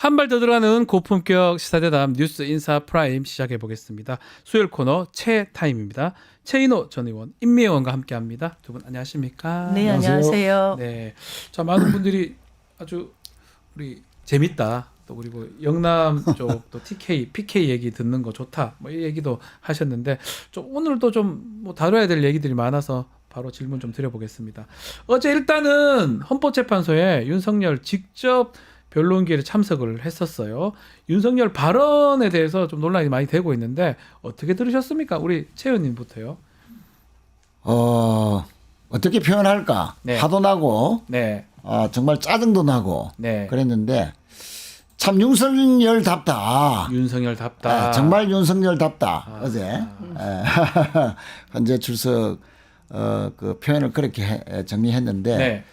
한 발 더 들어가는 고품격 시사대담 뉴스 인사 프라임 시작해 보겠습니다. 수요일 코너 최 타임입니다. 최인호 전 의원, 임미애 의원과 함께합니다. 두 분 안녕하십니까? 네, 안녕하세요. 네, 자 많은 분들이 아주 우리 재밌다. 또 그리고 영남 쪽 또 TK, PK 얘기 듣는 거 좋다. 뭐 이 얘기도 하셨는데 좀 오늘도 좀 뭐 다뤄야 될 얘기들이 많아서 바로 질문 좀 드려보겠습니다. 어제 일단은 헌법재판소에 윤석열 직접 변론기일에 참석을 했었어요. 윤석열 발언에 대해서 좀 논란이 많이 되고 있는데 어떻게 들으셨습니까? 우리 최 의원님부터요. 어떻게 표현할까? 네. 화도 나고, 네, 정말 짜증도 나고, 네. 그랬는데, 참 윤석열답다. 윤석열답다. 정말 윤석열답다. 어제. 현재 출석, 그 표현을 그렇게 정리했는데, 네,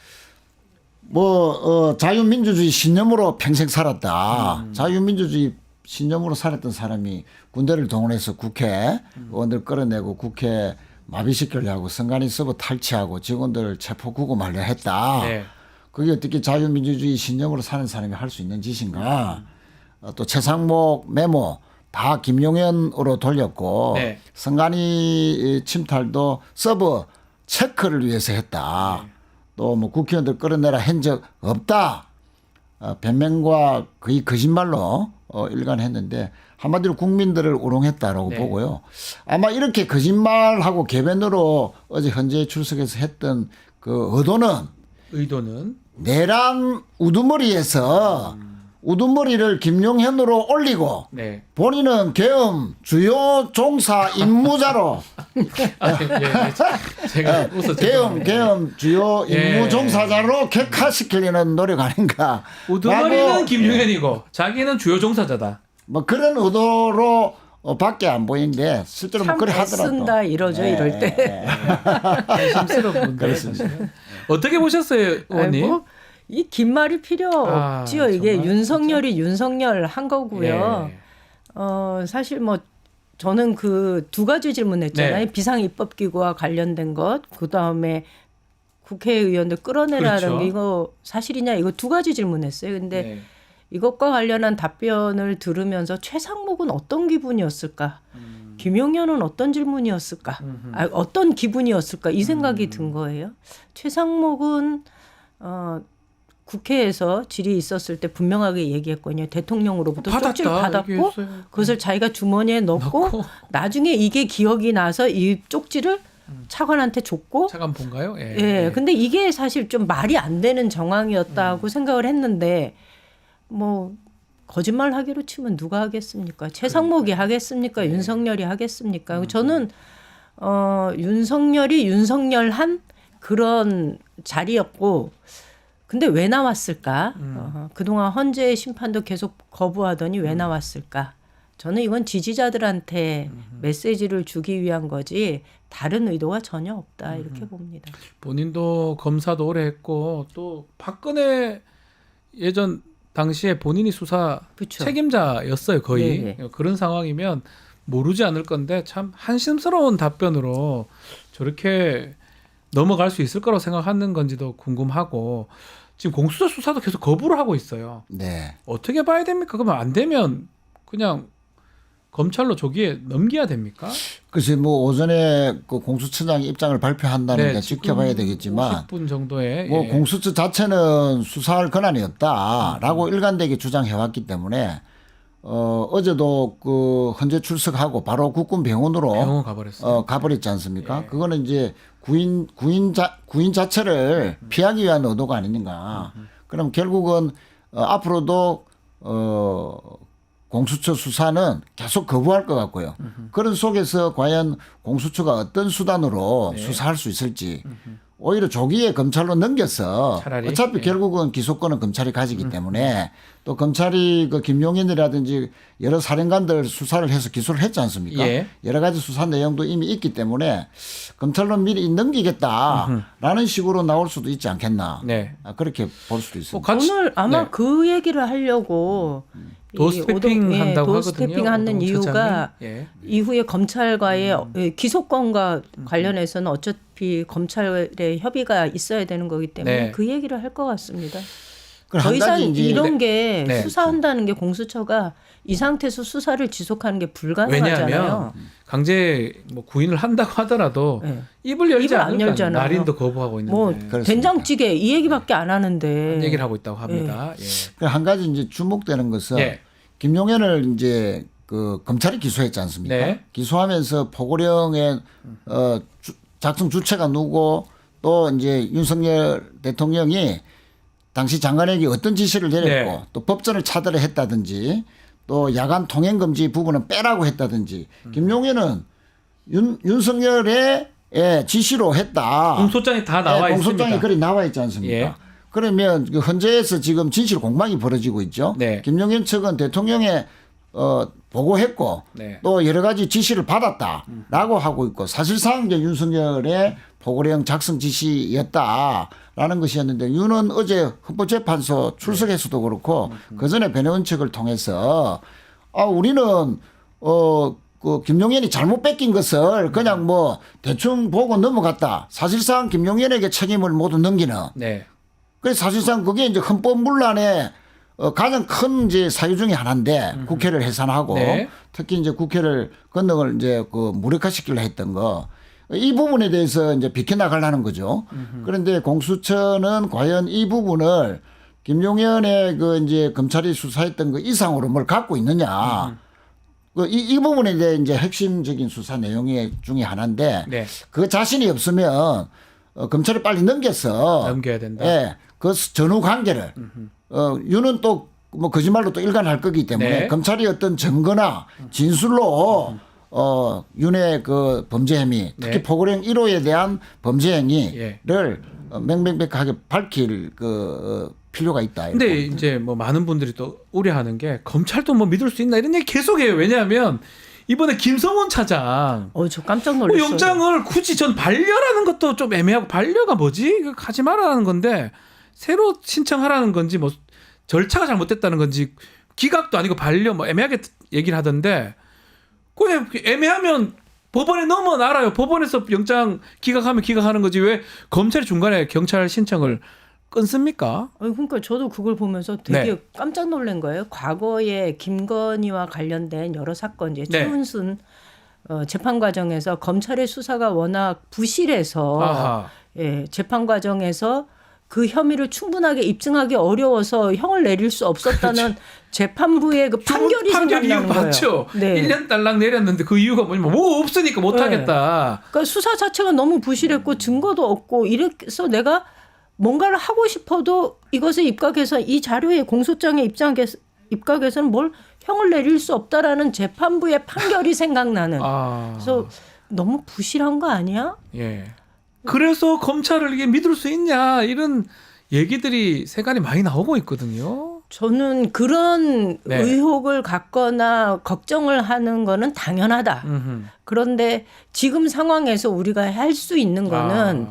자유민주주의 신념으로 평생 살았다. 자유민주주의 신념으로 살았던 사람이 군대를 동원해서 국회 의원들 끌어내고 국회 마비시키려고 선관위 서버 탈취하고 직원들 체포 구금하려 했다. 네. 그게 어떻게 자유민주주의 신념으로 사는 사람이 할 수 있는 짓인가. 또 최상목 메모 다 김용현으로 돌렸고 네. 선관위 침탈도 서버 체크를 위해서 했다. 또 뭐 국회의원들 끌어내라 한 적 없다. 변명과 거의 거짓말로 일관했는데 한마디로 국민들을 우롱했다라고 네. 보고요. 아마 이렇게 거짓말하고 개변으로 어제 현재 출석해서 했던 그 의도는 내란 우두머리에서 우두머리를 김용현으로 올리고 네. 본인은 계엄 주요 종사 임무자로 제가 웃어 계엄 주요 예. 임무 종사자로 격화시키려는 노력 아닌가. 우두머리는 라고 김용현이고 자기는 주요 종사자다. 뭐 그런 의도로 밖에 안 보이는데 실제로 뭐 참 그래 하더라도. 애쓴다 이러죠, 이럴 때. 심스러운 분들. 그렇습니다. 어떻게 보셨어요, 의원님? 이 긴 말이 필요 없지요. 이게 정말? 윤석열이 윤석열 한 거고요. 예. 사실 뭐 저는 그 두 가지 질문했잖아요. 네. 비상입법기구와 관련된 것, 그 다음에 국회의원들 끌어내라는 그렇죠. 게 이거 사실이냐 이거 두 가지 질문했어요. 근데 네. 이것과 관련한 답변을 들으면서 최상목은 어떤 기분이었을까? 김용현은 어떤 질문이었을까? 어떤 기분이었을까? 이 생각이 든 거예요. 최상목은 국회에서 질의 있었을 때 분명하게 얘기했거든요. 대통령으로부터 쪽지를 받았고 얘기했어요. 그것을 자기가 주머니에 넣고 나중에 이게 기억이 나서 이 쪽지를 차관한테 줬고 차관 본가요? 예. 예. 근데 이게 사실 좀 말이 안 되는 정황이었다고 생각을 했는데 뭐 거짓말 하기로 치면 누가 하겠습니까? 최상목이 하겠습니까? 윤석열이 하겠습니까? 저는 윤석열이 윤석열한 그런 자리였고 근데 왜 나왔을까? 그동안 헌재의 심판도 계속 거부하더니 왜 나왔을까? 저는 이건 지지자들한테 메시지를 주기 위한 거지 다른 의도가 전혀 없다 이렇게 봅니다. 본인도 검사도 오래 했고 또 박근혜 예전 당시에 본인이 수사 그쵸. 책임자였어요 거의. 네네. 그런 상황이면 모르지 않을 건데 참 한심스러운 답변으로 저렇게 넘어갈 수 있을 거라고 생각하는 건지도 궁금하고 지금 공수처 수사도 계속 거부를 하고 있어요. 네. 어떻게 봐야 됩니까? 그러면 안 되면 그냥 검찰로 조기에 넘겨야 됩니까? 그래서 뭐 오전에 그 공수처장 입장을 발표한다는 게 지켜봐야 되겠지만 50분 정도에 뭐 예. 공수처 자체는 수사할 권한이 없다라고 일관되게 주장해왔기 때문에 어제도 그 헌재 출석하고 바로 국군병원으로 병원 가버렸어요. 가버렸지 않습니까? 예. 그거는 이제 구인 자체를 피하기 위한 의도가 아닌가. 그럼 결국은 앞으로도 공수처 수사는 계속 거부할 것 같고요. 그런 속에서 과연 공수처가 어떤 수단으로 수사할 수 있을지 오히려 조기에 검찰로 넘겨서 차라리? 어차피 결국은 기소권은 검찰이 가지기 때문에 또 검찰이 그 김용현이라든지 여러 사령관들 수사를 해서 기소를 했지 않습니까? 예. 여러 가지 수사 내용도 이미 있기 때문에 검찰로 미리 넘기겠다라는 식으로 나올 수도 있지 않겠나. 네. 그렇게 볼 수도 있습니다. 같이- 오늘 아마 네. 그 얘기를 하려고 도스태핑 한다고 도스태핑 하는 하거든요. 이유가 예. 이후에 검찰과의 기소권과 관련해서는 어차피 검찰의 협의가 있어야 되는 거기 때문에 네. 그 얘기를 할 것 같습니다. 그럼 더 한 이상 가지 이제 이런 게 네. 수사한다는 게 공수처가 이 상태에서 수사를 지속하는 게 불가능하잖아요. 왜냐하면 강제 뭐 구인을 한다고 하더라도 네. 입을 열지 입을 안 않을 거 아니에요. 열잖아요. 날인도 거부하고 있는데 뭐 그렇습니다. 된장찌개 이 얘기밖에 안 하는데 한 얘기를 하고 있다고 합니다. 예. 그럼 한 가지 이제 주목되는 것은 예. 김용현을 이제 그 검찰이 기소했지 않습니까? 네. 기소하면서 포고령의 작성 주체가 누구 또 이제 윤석열 대통령이 당시 장관에게 어떤 지시를 내렸고 네. 또 법전을 차단을 했다든지 또 야간 통행 금지 부분은 빼라고 했다든지 김용현은 윤석열의 지시로 했다. 공소장이 다 나와 있습니다. 공소장이 그리 나와 있지 않습니까? 예. 그러면 그 헌재에서 지금 진실 공방이 벌어지고 있죠. 네. 김용현 측은 대통령의 보고했고 네. 또 여러 가지 지시를 받았다라고 하고 있고 사실상 이제 윤석열의 포고령 작성 지시였다라는 것이었는데 윤은 어제 헌법재판소 출석에서도 그렇고 그 전에 변호인 측을 통해서 우리는 그 김용현이 잘못 뺏긴 것을 그냥 뭐 대충 보고 넘어갔다. 사실상 김용현에게 책임을 모두 넘기는. 네. 그래서 사실상 그게 이제 헌법문란의 가장 큰 이제 사유 중에 하나인데 국회를 해산하고 네. 특히 이제 국회를 권능을 이제 그 무력화시키려 했던 거. 이 부분에 대해서 이제 비켜나가려는 거죠. 그런데 공수처는 과연 이 부분을 김용현의 그 이제 검찰이 수사했던 그 이상으로 뭘 갖고 있느냐. 이 부분에 대해 이제 핵심적인 수사 내용의 중에 하나인데 네. 그 자신이 없으면 검찰이 빨리 넘겨야 된다. 예, 그 전후 관계를 윤은 또 뭐 거짓말로 또 일관할 거기 때문에 네. 검찰이 어떤 증거나 진술로 윤의 그 범죄 행위 특히 네. 포고령 1호에 대한 범죄 행위를 예. 맹맹백하게 밝힐 그 필요가 있다. 근데 이렇게. 이제 뭐 많은 분들이 또 우려하는 게 검찰도 뭐 믿을 수 있나 이런 얘기 계속해요. 왜냐하면 이번에 김성원 차장 저 깜짝 뭐 놀랐어요. 영장을 굳이 전 반려라는 것도 좀 애매하고 반려가 뭐지? 이거 가지 말라는 건데 새로 신청하라는 건지 뭐 절차가 잘못됐다는 건지 기각도 아니고 반려 뭐 애매하게 얘기를 하던데 그냥 애매하면 법원에 넘어놔라요. 법원에서 영장 기각하면 기각하는 거지 왜 검찰이 중간에 경찰 신청을 끊습니까? 그러니까 저도 그걸 보면서 되게 네. 깜짝 놀란 거예요. 과거에 김건희와 관련된 여러 사건 이제 네. 최은순 재판 과정에서 검찰의 수사가 워낙 부실해서 아하. 예, 재판 과정에서 그 혐의를 충분하게 입증하기 어려워서 형을 내릴 수 없었다는 재판부의 그 판결이 판결 이유 생각나는 거예요. 봤죠. 네. 1년 딸랑 내렸는데 그 이유가 뭐냐면 뭐 없으니까 못 네. 하겠다. 그러니까 수사 자체가 너무 부실했고 증거도 없고 이래서 내가 뭔가를 하고 싶어도 이것에 입각해서 이 자료에 공소장에 입각해서는 뭘 형을 내릴 수 없다라는 재판부의 판결이 생각나는. 그래서 너무 부실한 거 아니야? 예. 그래서 검찰을 이게 믿을 수 있냐 이런 얘기들이 세간이 많이 나오고 있거든요. 저는 그런 네. 의혹을 갖거나 걱정을 하는 거는 당연하다. 음흠. 그런데 지금 상황에서 우리가 할 수 있는 거는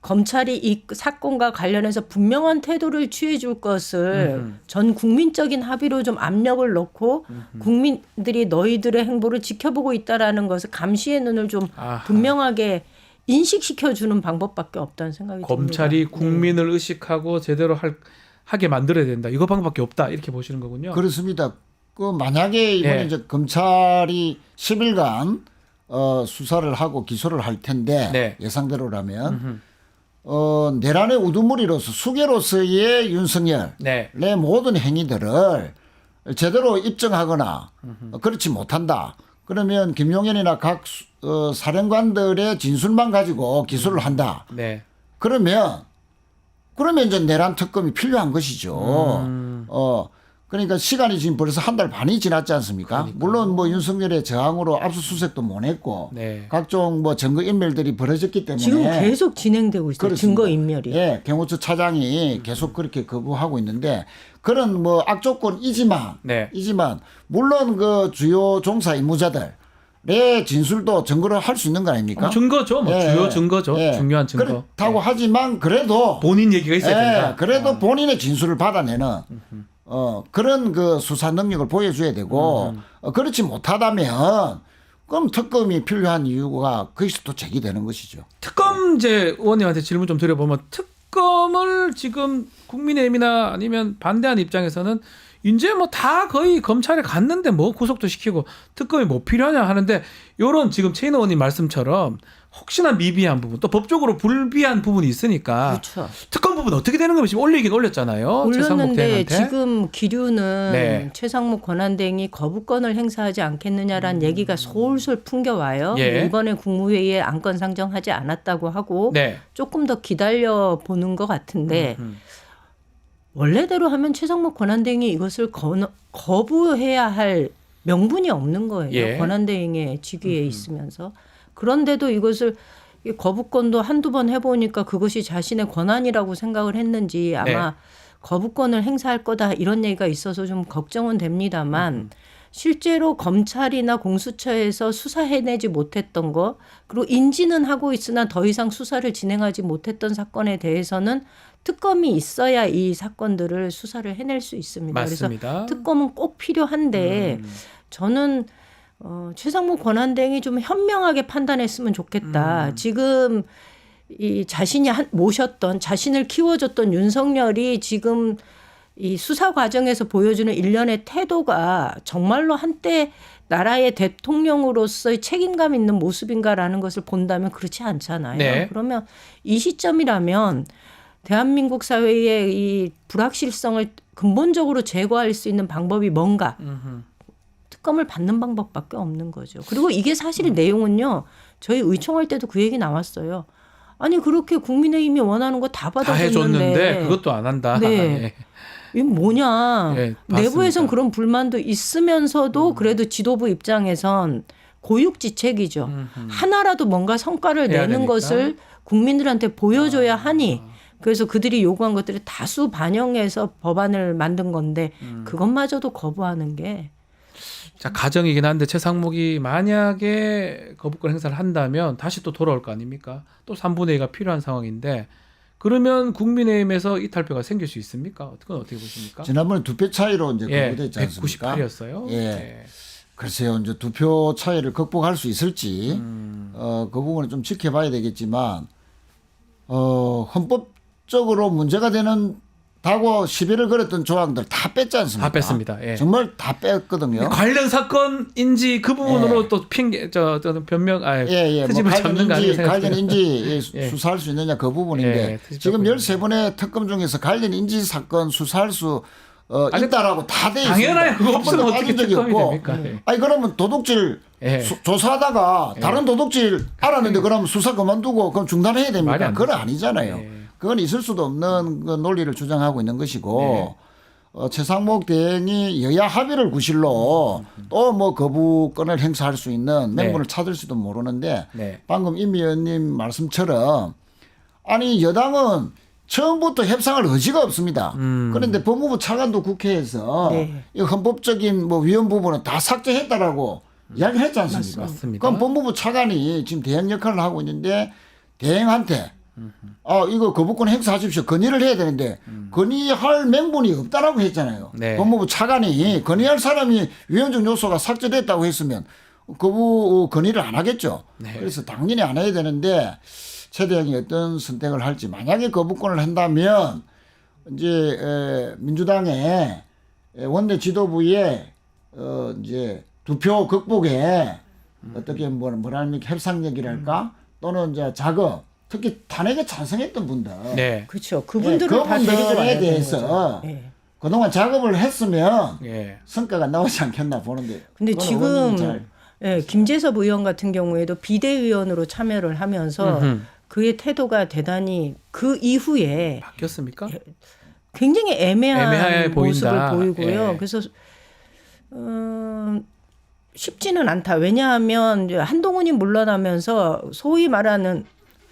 검찰이 이 사건과 관련해서 분명한 태도를 취해 줄 것을 전 국민적인 합의로 좀 압력을 넣고 국민들이 너희들의 행보를 지켜보고 있다라는 것을 감시의 눈을 좀 아하. 분명하게 인식시켜 주는 방법밖에 없다는 생각이 검찰이 듭니다. 국민을 의식하고 제대로 하게 만들어야 된다. 이거 방법밖에 없다. 이렇게 보시는 거군요. 그렇습니다. 그 만약에 이번에 예. 이제 검찰이 10일간 수사를 하고 기소를 할 텐데 네. 예상대로라면 내란의 우두머리로서 수괴로서의 윤석열의 네. 모든 행위들을 제대로 입증하거나 그렇지 못한다. 그러면 김용현이나 각 사령관들의 진술만 가지고 기소를 한다. 네. 그러면 이제 내란 특검이 필요한 것이죠. 그러니까 시간이 지금 벌써 한 달 반이 지났지 않습니까? 물론 뭐 윤석열의 저항으로 압수수색도 못 했고 네. 각종 뭐 증거 인멸들이 벌어졌기 때문에 지금 계속 진행되고 있어요. 그렇습니다. 증거 인멸이. 예, 경호처 차장이 계속 그렇게 거부하고 있는데 그런 뭐 악조건이지만 네. 물론 그 주요 종사 임무자들의 진술도 증거를 할 수 있는 거 아닙니까? 증거죠. 뭐 예, 주요 증거죠. 예. 중요한 증거. 그렇다고 하지만 그래도 본인 얘기가 있어야 된다. 그래도 본인의 진술을 받아내는 그런 그 수사 능력을 보여줘야 되고 그렇지 못하다면 그럼 특검이 필요한 이유가 거기서 또 제기되는 것이죠. 특검제 의원님한테 질문 좀 드려보면 특검을 지금 국민의힘이나 아니면 반대하는 입장에서는 이제 뭐 다 거의 검찰에 갔는데 뭐 구속도 시키고 특검이 뭐 필요하냐 하는데 요런 지금 최인 의원님 말씀처럼 혹시나 미비한 부분 또 법적으로 불비한 부분이 있으니까 그렇죠. 특검 부분 어떻게 되는 건지 올리긴 올렸잖아요. 최상목 올렸는데 대행한테. 지금 기류는 네. 최상목 권한대행이 거부권을 행사하지 않겠느냐라는 얘기가 솔솔 풍겨와요. 예. 이번에 국무회의에 안건 상정하지 않았다고 하고 네. 조금 더 기다려 보는 것 같은데 원래대로 하면 최상목 권한대행이 이것을 거부해야 할 명분이 없는 거예요. 예. 권한대행의 직위에 있으면서. 그런데도 이것을 거부권도 한두 번 해보니까 그것이 자신의 권한이라고 생각을 했는지 아마 거부권을 행사할 거다 이런 얘기가 있어서 좀 걱정은 됩니다만 실제로 검찰이나 공수처에서 수사해내지 못했던 거 그리고 인지는 하고 있으나 더 이상 수사를 진행하지 못했던 사건에 대해서는 특검이 있어야 이 사건들을 수사를 해낼 수 있습니다. 맞습니다. 그래서 특검은 꼭 필요한데 저는 최상목 권한대행이 좀 현명하게 판단했으면 좋겠다. 지금 이 자신이 모셨던 자신을 키워줬던 윤석열이 지금 이 수사 과정에서 보여주는 일련의 태도가 정말로 한때 나라의 대통령으로서의 책임감 있는 모습인가라는 것을 본다면 그렇지 않잖아요. 네. 그러면 이 시점이라면 대한민국 사회의 이 불확실성을 근본적으로 제거할 수 있는 방법이 뭔가 특검을 받는 방법밖에 없는 거죠. 그리고 이게 사실 내용은요. 저희 의총할 때도 그 얘기 나왔어요. 아니 그렇게 국민의힘이 원하는 거 다 다 받아줬는데 해줬는데 그것도 안 한다. 네. 예. 이게 뭐냐. 예, 내부에선 맞습니다. 그런 불만도 있으면서도 그래도 지도부 입장에선 고육지책이죠. 하나라도 뭔가 성과를 해야 내는 되니까. 것을 국민들한테 보여줘야 하니 그래서 그들이 요구한 것들을 다수 반영해서 법안을 만든 건데 그것마저도 거부하는 게 자, 가정이긴 한데 최상목이 만약에 거부권 행사를 한다면 다시 또 돌아올 거 아닙니까? 또 3분의 2가 필요한 상황인데 그러면 국민의힘에서 이탈표가 생길 수 있습니까? 그건 어떻게 보십니까? 지난번에 2표 차이로 이제 예, 거부됐지 않습니까? 198이었어요. 예. 글쎄요, 이제 2표 차이를 극복할 수 있을지 그 부분을 좀 지켜봐야 되겠지만 헌법적으로 문제가 되는 다고 시비를 걸었던 조항들 다 뺐지 않습니까? 다 뺐습니다. 예. 정말 다 뺐거든요. 관련 사건인지 그 부분으로 또 핑계 저는 변명 트집을 잡는 거 아니에요? 관련 인지 예. 수사할 수 있느냐 그 부분인데 예, 트집 지금 잡고 13번의 특검 중에서 관련 인지 사건 수사할 수 있다라고 다 돼 있습니다. 당연하요. 그거 없으면 한 번도 어떻게 빠진 적이 특검이 없고. 됩니까? 예. 아니 그러면 도둑질 예. 조사하다가 다른 도둑질 알았는데 그럼 수사 그만두고 그럼 중단해야 말이 됩니까? 안 그건 되죠. 아니잖아요. 예. 그건 있을 수도 없는 그 논리를 주장하고 있는 것이고 최상목 대행이 여야 합의를 구실로 또 뭐 거부권을 행사할 수 있는 명분을 찾을지도 모르는데 네. 방금 임 의원님 말씀처럼 아니 여당은 처음부터 협상할 의지가 없습니다. 그런데 법무부 차관도 국회에서 네. 이 헌법적인 뭐 위헌 부분은 다 삭제했다라고 이야기를 했지 않습니까? 맞습니다. 그럼 법무부 차관이 지금 대행 역할을 하고 있는데 대행한테 이거 거부권 행사하십시오. 건의를 해야 되는데 건의할 명분이 없다라고 했잖아요. 네. 법무부 차관이 건의할 사람이 위헌적 요소가 삭제됐다고 했으면 건의를 안 하겠죠. 네. 그래서 당연히 안 해야 되는데 최 대행이 어떤 선택을 할지 만약에 거부권을 한다면 이제 민주당의 원내 지도부의 이제 2표 극복에 어떻게 뭐랄까 협상력이랄까 또는 이제 작업 특히 탄핵에 찬성했던 분들 네. 그렇죠. 그분들을 다 데리고 그분들에 와야 되는 대해서 거죠. 예. 그동안 작업을 했으면 예. 성과가 나오지 않겠나 보는데 근데 그건 지금 의원님이 잘 김재섭 의원 같은 경우에도 비대위원으로 참여를 하면서 그의 태도가 대단히 그 이후에 바뀌었습니까? 굉장히 애매해 애매한 모습을 보인다. 보이고요. 예. 그래서 쉽지는 않다. 왜냐하면 이제 한동훈이 물러나면서 소위 말하는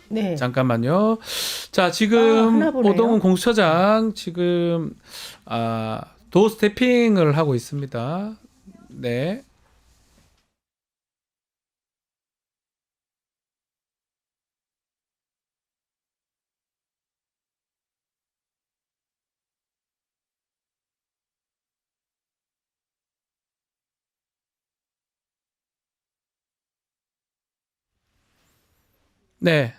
네. 잠깐만요. 자, 지금 하나 보네요. 오동훈 공수처장 지금 도 스태핑을 하고 있습니다. 네. 네.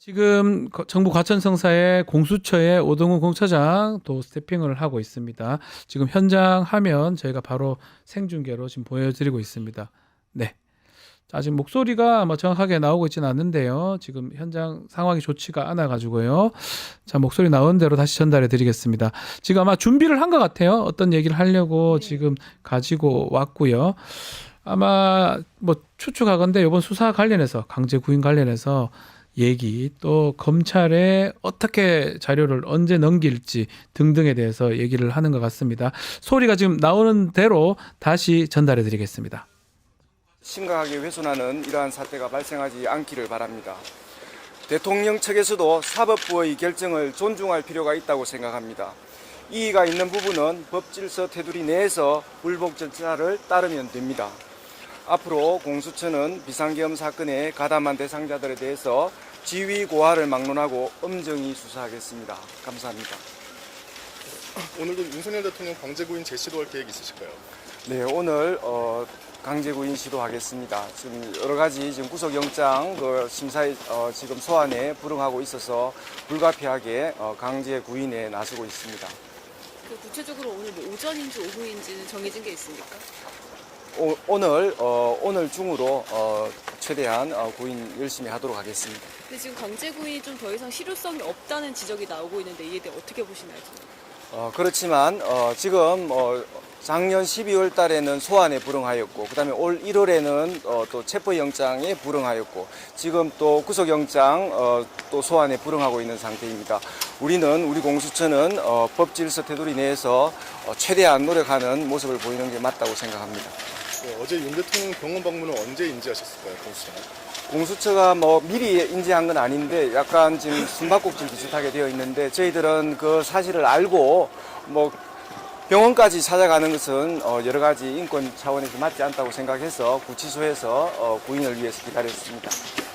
지금 정부 과천성사의 공수처의 오동훈 공처장 또 스태핑을 하고 있습니다. 지금 현장 화면 저희가 바로 생중계로 지금 보여드리고 있습니다. 네. 자, 지금 목소리가 아마 정확하게 나오고 있지는 않는데요. 지금 현장 상황이 좋지가 않아 가지고요. 자, 목소리 나온 대로 다시 전달해 드리겠습니다. 지금 아마 준비를 한 것 같아요. 어떤 얘기를 하려고 지금 가지고 왔고요. 아마 뭐 추측하건대 이번 수사 관련해서 강제 구인 관련해서 얘기 또 검찰에 어떻게 자료를 언제 넘길지 등등에 대해서 얘기를 하는 것 같습니다. 소리가 지금 나오는 대로 다시 전달해 드리겠습니다. 심각하게 훼손하는 이러한 사태가 발생하지 않기를 바랍니다. 대통령 측에서도 사법부의 결정을 존중할 필요가 있다고 생각합니다. 이의가 있는 부분은 법질서 테두리 내에서 불복 절차를 따르면 됩니다. 앞으로 공수처는 비상계엄 사건에 가담한 대상자들에 대해서 지위 고하를 막론하고 엄정히 수사하겠습니다. 감사합니다. 오늘도 윤석열 대통령 강제구인 재시도할 계획 있으실까요? 네, 오늘 강제구인 시도하겠습니다. 지금 여러 가지 지금 구속영장 심사에 지금 소환에 불응하고 있어서 불가피하게 강제구인에 나서고 있습니다. 구체적으로 오늘 뭐 오전인지 오후인지는 정해진 게 있습니까? 오늘 중으로 최대한 구인 열심히 하도록 하겠습니다. 근데 지금 강제구인이 좀 더 이상 실효성이 없다는 지적이 나오고 있는데 이에 대해 어떻게 보시나요? 그렇지만 지금 작년 12월 달에는 소환에 불응하였고 그다음에 올 1월에는 또 체포영장에 불응하였고 지금 또 구속영장 또 소환에 불응하고 있는 상태입니다. 우리 공수처는 법질서 테두리 내에서 최대한 노력하는 모습을 보이는 게 맞다고 생각합니다. 네, 어제 윤 대통령 병원 방문을 언제 인지하셨을까요, 공수처는? 공수처가 뭐 미리 인지한 건 아닌데 약간 지금 숨바꼭질 비슷하게 되어 있는데 저희들은 그 사실을 알고 뭐 병원까지 찾아가는 것은 여러 가지 인권 차원에서 맞지 않다고 생각해서 구치소에서 구인을 위해서 기다렸습니다.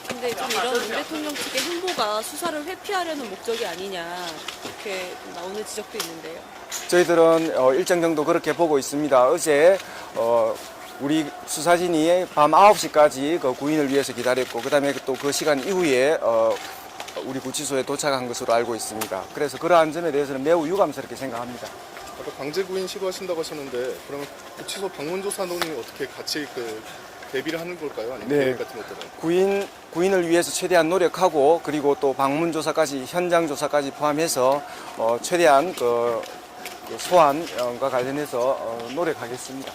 근데 좀 이런 윤 대통령 측의 행보가 수사를 회피하려는 목적이 아니냐 이렇게 나오는 지적도 있는데요. 저희들은 일정 정도 그렇게 보고 있습니다. 어제 우리 수사진이 밤 9시까지 그 구인을 위해서 기다렸고 그다음에 또 그 시간 이후에 우리 구치소에 도착한 것으로 알고 있습니다. 그래서 그러한 점에 대해서는 매우 유감스럽게 생각합니다. 아까 강제구인 시도하신다고 하셨는데 그러면 구치소 방문조사는 어떻게 같이 대비를 하는 걸까요? 아니면 네. 계획 같은 것들은? 구인을 위해서 최대한 노력하고 그리고 또 방문조사까지 현장조사까지 포함해서 최대한 그 소환과 관련해서 노력하겠습니다.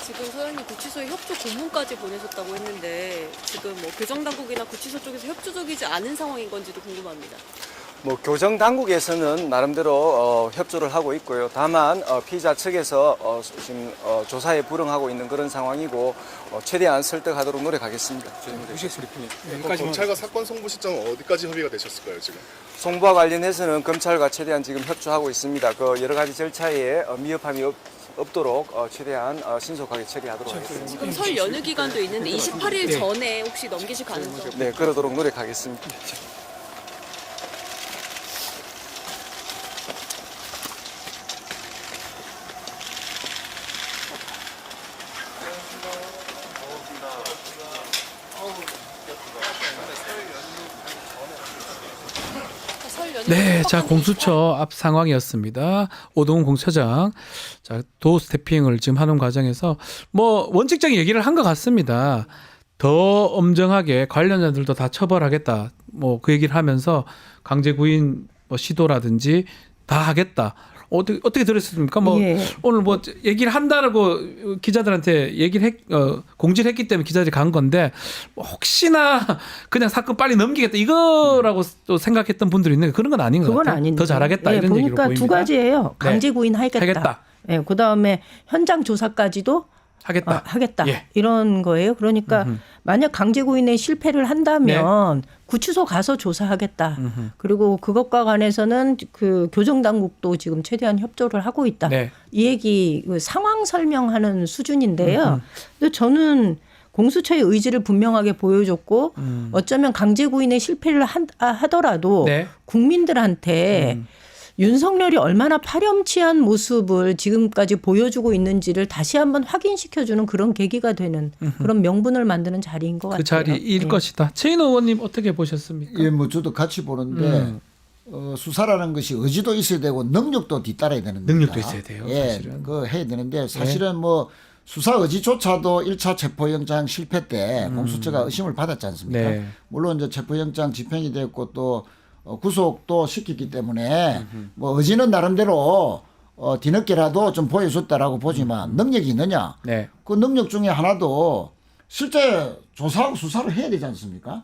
지금 소장님 구치소에 협조 고문까지 보내셨다고 했는데 지금 뭐 교정당국이나 구치소 쪽에서 협조적이지 않은 상황인 건지도 궁금합니다. 뭐 교정 당국에서는 나름대로 협조를 하고 있고요. 다만 피의자 측에서 지금 조사에 불응하고 있는 그런 상황이고 최대한 설득하도록 노력하겠습니다. 검찰과 사건 송부 시점은 어디까지 협의가 되셨을까요, 지금? 송부와 관련해서는 검찰과 최대한 지금 협조하고 있습니다. 그 여러 가지 절차에 미흡함이 없도록 최대한 신속하게 처리하도록 하겠습니다. 지금 설 연휴 기간도 있는데 28일 전에 혹시 넘기실 가능성? 네, 그러도록 노력하겠습니다. 네, 자 공수처 앞 상황이었습니다. 오동훈 공처장, 자 도 스태핑을 지금 하는 과정에서 뭐 원칙적인 얘기를 한 것 같습니다. 더 엄정하게 관련자들도 다 처벌하겠다. 뭐 그 얘기를 하면서 강제 구인 뭐 시도라든지 다 하겠다. 어떻게 들었습니까? 뭐 예. 오늘 뭐 얘기를 한다고 기자들한테 공지를 했기 때문에 기자들이 간 건데 혹시나 그냥 사건 빨리 넘기겠다 이거라고 또 생각했던 분들이 있는데 그런 건 아닌 것 그건 같아요. 아닌데. 더 잘하겠다 이런 얘기로 보니까 보입니다. 두 가지예요. 강제 구인 하겠다. 하겠다. 예, 그다음에 현장 조사까지도 하겠다. 하겠다. 예. 이런 거예요. 그러니까 만약 강제 구인에 실패를 한다면 구치소 가서 조사하겠다. 그리고 그것과 관해서는 그 교정 당국도 지금 최대한 협조를 하고 있다. 네. 이 얘기 상황 설명하는 수준인데요. 근데 저는 공수처의 의지를 분명하게 보여줬고 어쩌면 강제 구인에 실패를 하더라도 네. 국민들한테 윤석열이 얼마나 파렴치한 모습을 지금까지 보여주고 있는지를 다시 한번 확인시켜주는 그런 계기가 되는 그런 명분을 만드는 자리인 것 그 같아요. 자리일 네. 것이다. 최인호 의원님 어떻게 보셨습니까? 예, 뭐 저도 같이 보는데 수사라는 것이 의지도 있어야 되고 능력도 뒤따라야 되는 겁니다. 능력도 있어야 돼요, 예, 사실은. 그 해야 되는데 사실은 뭐 수사 의지조차도 1차 체포영장 실패 때 공수처가 의심을 받았지 않습니까? 네. 물론 이제 체포영장 집행이 됐고 또 구속도 시켰기 때문에 뭐 의지는 나름대로 뒤늦게라도 좀 보여줬다라고 보지만 능력이 있느냐? 네. 그 능력 중에 하나도 실제 조사하고 수사를 해야 되지 않습니까?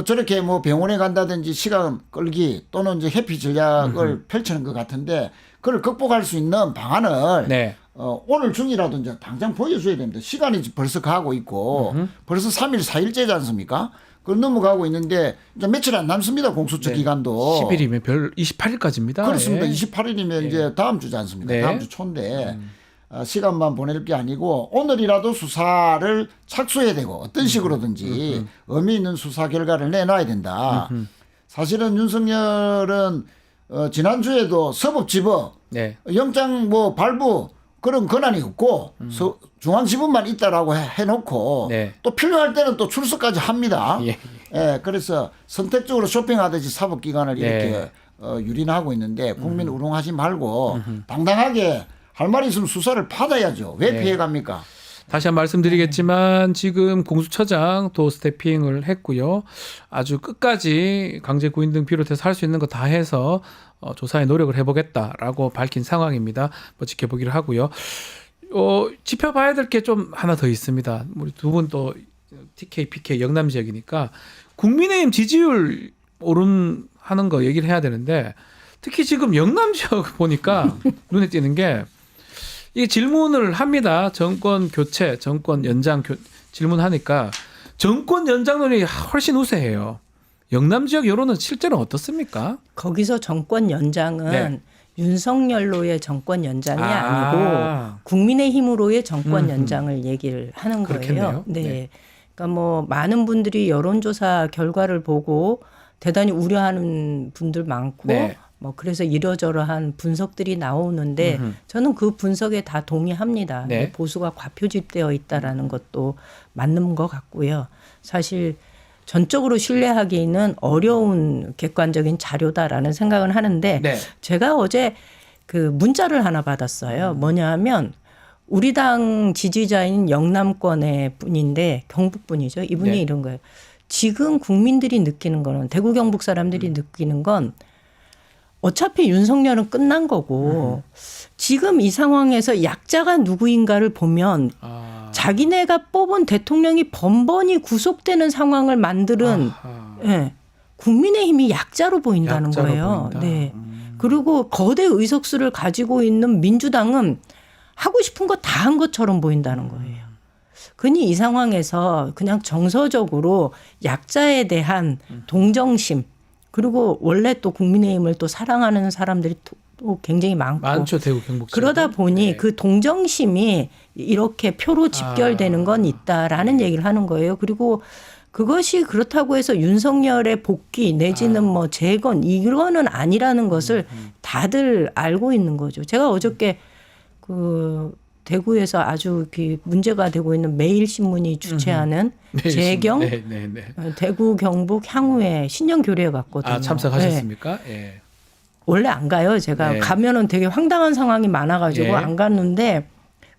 저렇게 뭐 병원에 간다든지 시간 끌기 또는 이제 회피 전략을 펼치는 것 같은데 그걸 극복할 수 있는 방안을 네. 오늘 중이라도 이제 당장 보여줘야 됩니다. 시간이 벌써 가고 있고 벌써 3일, 4일째지 않습니까? 그걸 넘어가고 있는데 이제 며칠 안 남습니다. 공수처 네. 기간도. 10일이면 별 28일까지입니다. 그렇습니다. 예. 28일이면 이제 다음 주지 않습니까? 네. 다음 주 초인데 시간만 보낼 게 아니고 오늘이라도 수사를 착수해야 되고 어떤 식으로든지 의미 있는 수사 결과를 내놔야 된다. 사실은 윤석열은 지난주에도 서법지법 네. 영장 뭐 발부 그런 권한이 없고 중앙지법만 있다라고 해놓고 네. 또 필요할 때는 또 출석까지 합니다. 예. 예, 그래서 선택적으로 쇼핑하듯이 사법기관을 네. 이렇게 유린하고 있는데 국민 우롱하지 말고 당당하게 할 말이 있으면 수사를 받아야죠. 왜 네. 피해갑니까? 다시 한 번 말씀드리겠지만 지금 공수처장 도 스태핑을 했고요. 아주 끝까지 강제 구인 등 비롯해서 할 수 있는 거 다 해서 조사에 노력을 해보겠다라고 밝힌 상황입니다. 뭐 지켜보기를 하고요. 지켜봐야 될 게 좀 하나 더 있습니다. 우리 두 분 또 TK, PK 영남 지역이니까 국민의힘 지지율 오름하는 거 얘기를 해야 되는데 특히 지금 영남 지역 보니까 눈에 띄는 게 이 질문을 합니다. 정권 교체, 정권 연장 질문하니까 정권 연장론이 훨씬 우세해요. 영남 지역 여론은 실제로 어떻습니까? 거기서 정권 연장은 네. 윤석열로의 정권 연장이 아니고 국민의힘으로의 정권 연장을 얘기를 하는 거예요. 그렇겠네요. 네. 네. 그러니까 뭐 많은 분들이 여론조사 결과를 보고 대단히 우려하는 분들 많고 네. 뭐 그래서 이러저러한 분석들이 나오는데 저는 그 분석에 다 동의합니다. 네. 보수가 과표집되어 있다라는 것도 맞는 것 같고요. 사실 전적으로 신뢰하기는 어려운 객관적인 자료다라는 생각은 하는데 네. 제가 어제 그 문자를 하나 받았어요. 뭐냐 하면 우리 당 지지자인 영남권의 분인데 경북 분이죠. 이분이 네. 이런 거예요. 지금 국민들이 느끼는 거는 대구 경북 사람들이 느끼는 건 어차피 윤석열은 끝난 거고 지금 이 상황에서 약자가 누구인가를 보면 자기네가 뽑은 대통령이 번번이 구속되는 상황을 만드는 예, 국민의힘이 약자로 보인다는 약자로 거예요. 보인다. 네. 그리고 거대 의석수를 가지고 있는 민주당은 하고 싶은 거 다 한 것처럼 보인다는 거예요. 그니 이 상황에서 그냥 정서적으로 약자에 대한 동정심 그리고 원래 또 국민의힘을 또 사랑하는 사람들이 또 굉장히 많죠. 대구 경북 그러다 지역은. 보니 네. 그 동정심이 이렇게 표로 집결되는 건 있다라는 얘기를 하는 거예요. 그리고 그것이 그렇다고 해서 윤석열의 복귀 내지는 뭐 재건 이거는 아니라는 것을 다들 알고 있는 거죠. 제가 어저께 그 대구에서 아주 문제가 되고 있는 매일신문이 주최하는 재경 네, 네, 네. 대구 경북 향후에 신년 교례에 갔거든요. 아, 참석하셨습니까? 예. 원래 안 가요. 제가 네. 가면은 되게 황당한 상황이 많아가지고 예. 안 갔는데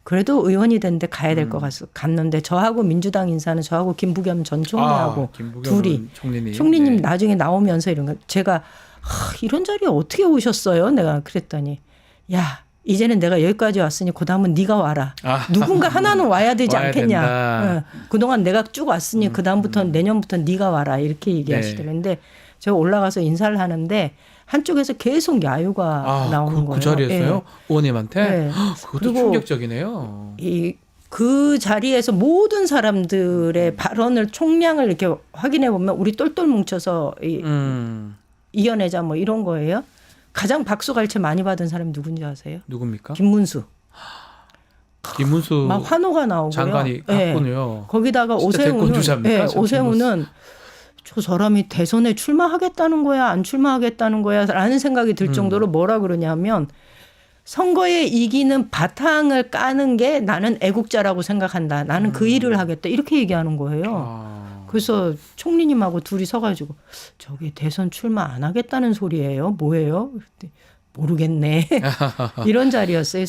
그래도 의원이 됐는데 가야 될 것 같아서 갔는데 저하고 민주당 인사는 저하고 김부겸 전 총리하고 김부겸 둘이 총리님 네. 나중에 나오면서 이런 거 제가 이런 자리에 어떻게 오셨어요? 내가 그랬더니 야 이제는 내가 여기까지 왔으니 그다음은 네가 와라. 누군가 하나는 와야 되지 와야 않겠냐. 된다. 그동안 내가 쭉 왔으니 그다음부터는 내년부터는 네가 와라 이렇게 얘기하시더라고요. 근데 제가 올라가서 인사를 하는데 한쪽에서 계속 야유가 나오는 거예요. 그 자리에서요? 네. 의원님한테? 네. 그것도 그리고 충격적이네요. 그 자리에서 모든 사람들의 발언을 총량을 이렇게 확인해 보면 우리 똘똘 뭉쳐서 이겨내자 뭐 이런 거예요. 가장 박수 갈채 많이 받은 사람이 누군지 아세요? 누굽니까? 김문수. 김문수 막 환호가 나오고요. 장관이 갔군요. 거기다가 진짜 대권 주자입니까? 오세훈은 저 사람이 대선에 출마하겠다는 거야, 안 출마하겠다는 거야 라는 생각이 들 정도로 뭐라 그러냐면 선거에 이기는 바탕을 까는 게 나는 애국자라고 생각한다. 나는 그 일을 하겠다. 이렇게 얘기하는 거예요. 아. 그래서 총리님하고 둘이 서가지고 저게 대선 출마 안 하겠다는 소리예요? 뭐예요? 그랬더니 모르겠네. 이런 자리였어요.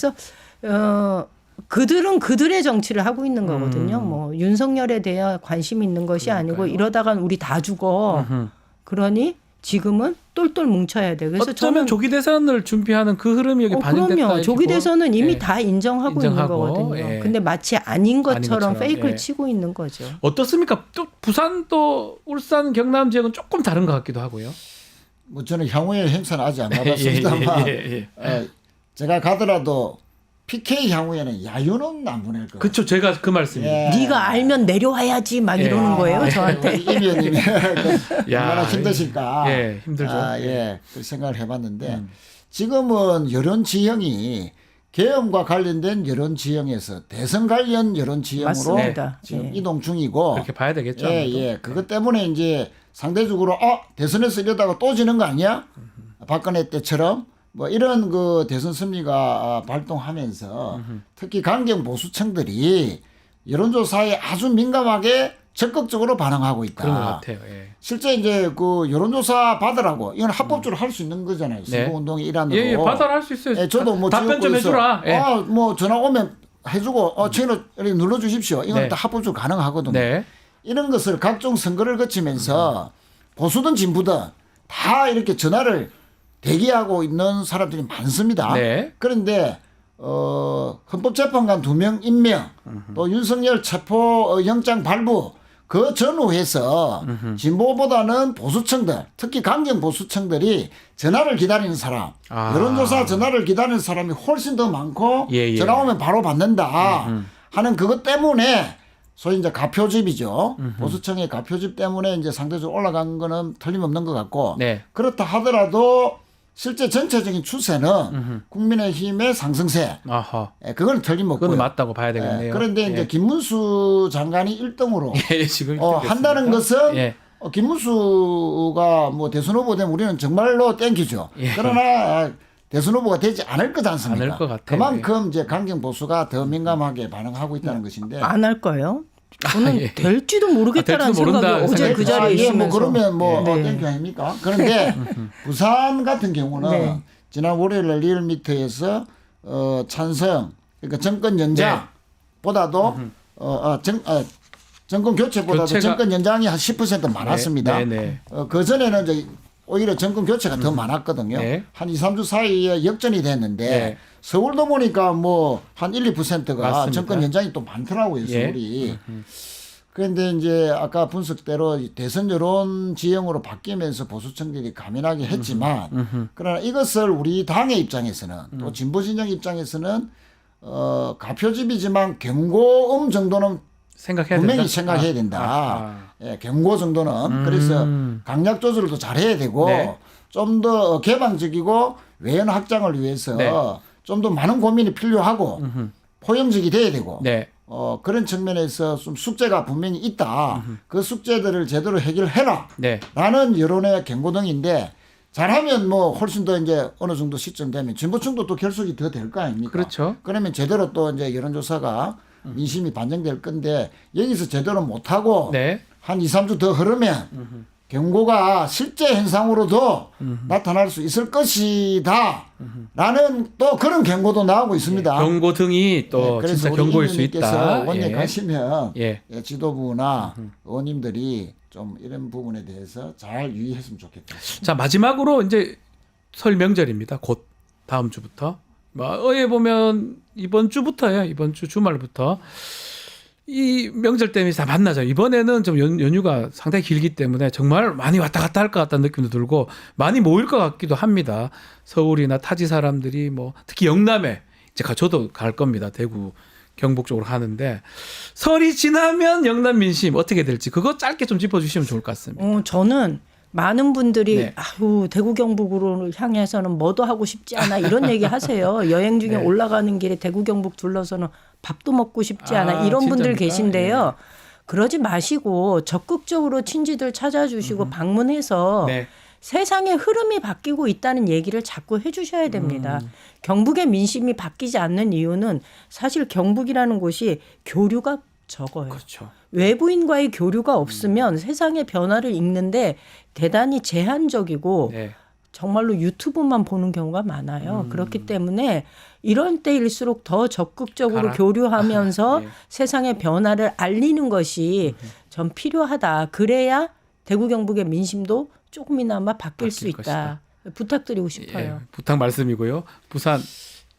그래서 그들은 그들의 정치를 하고 있는 거거든요. 뭐 윤석열에 대해 관심 있는 것이 아니고 이러다간 우리 다 죽어. 그러니 지금은 똘똘 뭉쳐야 돼. 그래서 어쩌면 저는 조기 대선을 준비하는 그 흐름이 여기 반영됐다. 그럼요. 이렇게 조기 보- 대선은 이미 예. 다 인정하고 있는 인정하고, 거거든요. 예. 근데 마치 아닌 것처럼 것처럼, 페이크를 예. 치고 있는 거죠. 어떻습니까? 또 부산 또 울산 경남 지역은 조금 다른 것 같기도 하고요. 뭐 저는 향후에 행사는 아직 안 가봤습니다만 예. 제가 가더라도 PK 향후에는 야유는 안 보낼 거예요. 그렇죠. 제가 그 말씀이에요. 네가 알면 내려와야지 막 예. 이러는 거예요. 저한테. 이 의원님이 야, 얼마나 힘드실까. 예, 힘들죠. 그 생각을 해봤는데 지금은 여론 지형이 계엄과 관련된 여론 지형에서 대선 관련 여론 지형으로 맞습니다. 지금 예. 이동 중이고 그렇게 봐야 되겠죠. 예, 아무래도. 예. 그것 때문에 이제 상대적으로 대선에서 이러다가 또 지는 거 아니야? 박근혜 때처럼 뭐 이런 그 대선 심리가 발동하면서 특히 강경 보수층들이 여론조사에 아주 민감하게 적극적으로 반응하고 있다. 그런 것 같아요. 예. 실제 이제 그 여론조사 받으라고 이건 합법적으로 할 수 있는 거잖아요. 네. 선거운동의 일환으로. 예, 받아할 수 있어요. 예, 저도 뭐 답변 좀 지역구에서 해주라. 예. 뭐 전화 오면 해주고 채널 이렇게 눌러주십시오. 이건 네. 다 합법적으로 가능하거든요. 네. 이런 것을 각종 선거를 거치면서 보수든 진보든 다 이렇게 전화를 대기하고 있는 사람들이 많습니다. 네. 그런데 헌법재판관 2명 임명 또 윤석열 체포 영장 발부 그 전후해서 진보보다는 보수층들 특히 강경 보수층들이 전화를 기다리는 사람 여론조사 전화를 기다리는 사람이 훨씬 더 많고 예. 전화 오면 바로 받는다 하는 그것 때문에 소위 이제 가표집이죠. 보수층의 가표집 때문에 이제 상대적으로 올라간 거는 틀림없는 것 같고 네. 그렇다 하더라도 실제 전체적인 추세는 국민의힘의 상승세. 아하. 그건 틀림없고요. 그건 맞다고 봐야 되겠네요. 그런데 이제 예. 김문수 장관이 1등으로 예, 지금 한다는 것은 예. 김문수가 뭐 대선 후보 되면 우리는 정말로 땡기죠. 예. 그러나 대선 후보가 되지 않을 거지 않습니까? 않을 것 같아요. 그만큼 이제 강경 보수가 더 민감하게 반응하고 있다는 것인데. 안 할 거예요. 저는 예. 될지도 모르겠다라는 될지도 모른다 생각이 어제 그 자리에 예, 뭐 있으면서. 그러면 뭐 네. 땡큐 아닙니까? 그런데 부산 같은 경우는 네. 지난 월요일 날 리얼미터에서 찬성 그러니까 정권 네. 연장보다도 정권 교체보다도 교체가- 정권 연장이 한 10% 많았습니다. 네, 네. 그 전에는 이제 오히려 정권 교체가 더 많았거든요. 네. 한 2, 3주 사이에 역전이 됐는데 네. 서울도 보니까 뭐 한 1, 2%가 맞습니다. 정권 연장이 또 많더라고요. 예. 서울이. 그런데 이제 아까 분석대로 대선 여론 지형으로 바뀌면서 보수층들이 가민하게 했지만 그러나 이것을 우리 당의 입장에서는 또 진보 진영 입장에서는 가표집이지만 경고음 정도는 생각해야 분명히 된다. 생각해야 된다. 아. 예, 경고 정도는 그래서 강약 조절도 잘해야 되고 네. 좀 더 개방적이고 외연 확장을 위해서 네. 좀 더 많은 고민이 필요하고 포용적이 돼야 되고 네. 그런 측면에서 좀 숙제가 분명히 있다. 그 숙제들을 제대로 해결해라. 네. 라는 여론의 경고등인데 잘하면 뭐 훨씬 더 이제 어느 정도 시점 되면 진보층도 또 결속이 더 될 거 아닙니까? 그렇죠. 그러면 제대로 또 이제 여론조사가 민심이 반영될 건데 여기서 제대로 못하고 네. 한 2, 3주 더 흐르면 경고가 실제 현상으로도 나타날 수 있을 것이다. 라는 또 그런 경고도 나오고 있습니다. 경고 등이 또 그래서 진짜 우리 경고일 수 의원님께서 있다. 원내 예. 가시면 예. 지도부나 의원님들이 좀 이런 부분에 대해서 잘 유의했으면 좋겠다. 자, 마지막으로 이제 설 명절입니다. 곧 다음 주부터. 어에 보면 이번 주부터예요. 이번 주 주말부터 이 명절 때문에 다 만나죠. 이번에는 좀 연휴가 상당히 길기 때문에 정말 많이 왔다 갔다 할 것 같다는 느낌도 들고 많이 모일 것 같기도 합니다. 서울이나 타지 사람들이 뭐 특히 영남에 이제 저도 갈 겁니다. 대구 경북 쪽으로 가는데 설이 지나면 영남 민심 어떻게 될지 그거 짧게 좀 짚어주시면 좋을 것 같습니다. 저는 많은 분들이 네. 아유 대구 경북으로 향해서는 뭐도 하고 싶지 않아 이런 얘기 하세요. 여행 중에 네. 올라가는 길에 대구 경북 둘러서는 밥도 먹고 싶지 않아 이런 분들 진짜입니까? 계신데요. 그러지 마시고 적극적으로 친지들 찾아주시고 방문해서 네. 세상의 흐름이 바뀌고 있다는 얘기를 자꾸 해주셔야 됩니다. 경북의 민심이 바뀌지 않는 이유는 사실 경북이라는 곳이 교류가 적어요. 그렇죠. 외부인과의 교류가 없으면 세상의 변화를 읽는데 대단히 제한적이고 네. 정말로 유튜브만 보는 경우가 많아요. 그렇기 때문에 이런 때일수록 더 적극적으로 가라. 교류하면서 예. 세상의 변화를 알리는 것이 전 필요하다. 그래야 대구 경북의 민심도 조금이나마 바뀔 수 바뀔 있다. 부탁드리고 싶어요. 예, 부탁 말씀이고요. 부산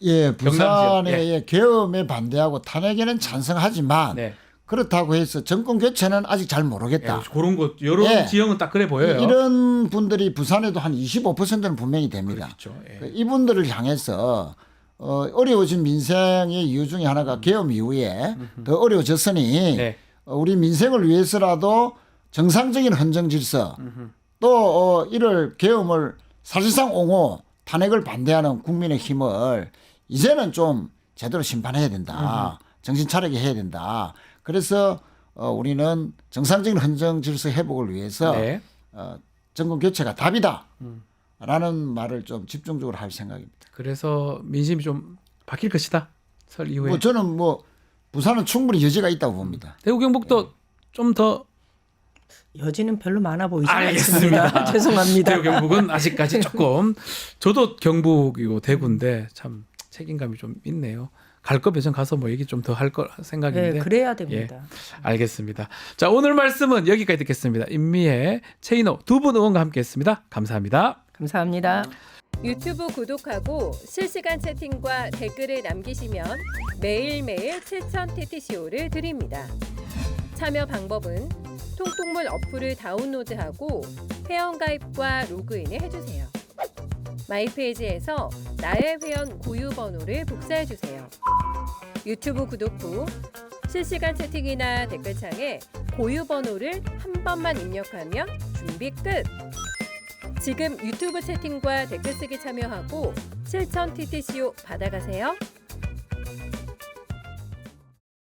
예, 부산의 지역, 예, 계엄에 반대하고 탄핵에는 찬성하지만 네. 그렇다고 해서 정권 교체는 아직 잘 예, 모르겠다. 그런 것 여러 예. 지형은 딱 그래 보여요. 이런 분들이 부산에도 한 25%는 분명히 됩니다. 그렇죠. 예. 그 이분들을 향해서 어려워진 민생의 이유 중에 하나가 계엄 이후에 더 어려워졌으니 네. 우리 민생을 위해서라도 정상적인 헌정 질서 또 이를 계엄을 사실상 옹호 탄핵을 반대하는 국민의 힘을 이제는 좀 제대로 심판해야 된다. 정신 차리게 해야 된다. 그래서 우리는 정상적인 헌정 질서 회복을 위해서 네. 정권 교체가 답이다. 라는 말을 좀 집중적으로 할 생각입니다. 그래서 민심이 좀 바뀔 것이다. 설 이후에. 뭐 저는 뭐 부산은 충분히 여지가 있다고 봅니다. 대구 경북도 좀 더 여지는 별로 많아 보이지 알겠습니다. 않습니다. 죄송합니다. 대구 경북은 아직까지 조금 저도 경북이고 대구인데 참 책임감이 좀 있네요. 갈 거 배정 가서 뭐 얘기 좀 더 할 거 생각인데. 네, 그래야 됩니다. 알겠습니다. 자, 오늘 말씀은 여기까지 듣겠습니다. 임미애, 최인호 두 분 의원과 함께했습니다. 감사합니다. 감사합니다. 유튜브 구독하고 실시간 채팅과 댓글을 남기시면 매일매일 7,000TTCO를 드립니다. 참여 방법은 통통물 어플을 다운로드하고 회원가입과 로그인을 해주세요. 마이페이지에서 나의 회원 고유 번호를 복사해주세요. 유튜브 구독 후 실시간 채팅이나 댓글창에 고유 번호를 한 번만 입력하면 준비 끝! 지금 유튜브 채팅과 댓글 쓰기 참여하고 7,000TTCO 받아가세요.